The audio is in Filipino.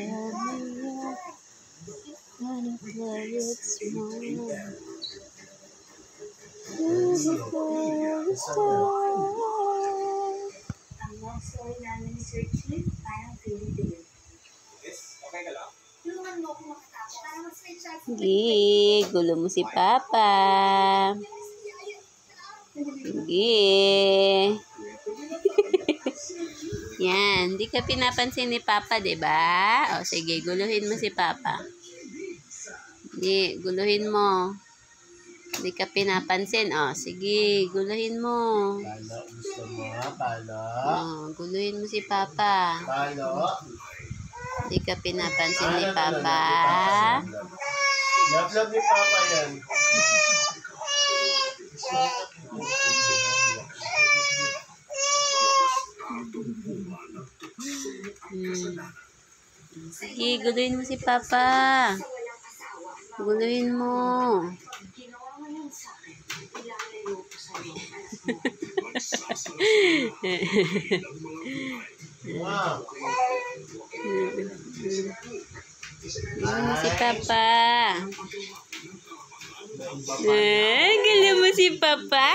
tell me wanna play it small. Beautiful star. Ang love story namin ni Sir Chief, parang feeling. Yes, okay ka lang? Tulungan mo ako makatapos. Parang mas-may chance. Sige, gulo mo si Papa. Sige. Yan, di ka pinapansin ni Papa, diba? O, sige, guluhin mo si Papa. Hindi, guluhin mo. Di ka pinapansin. O, sige, guluhin mo. Paano? Gusto mo ha? Paano? O, guluhin mo si Papa. Paano? Di ka pinapansin ni Papa. Love ni Papa yan. Sige, guluhin mo si Papa. Guluhin mo. Ginawa mo yun sa akin. Ilalayo ko sa'yo. Wow. Guluhin mo si Papa. Guluhin mo si Papa.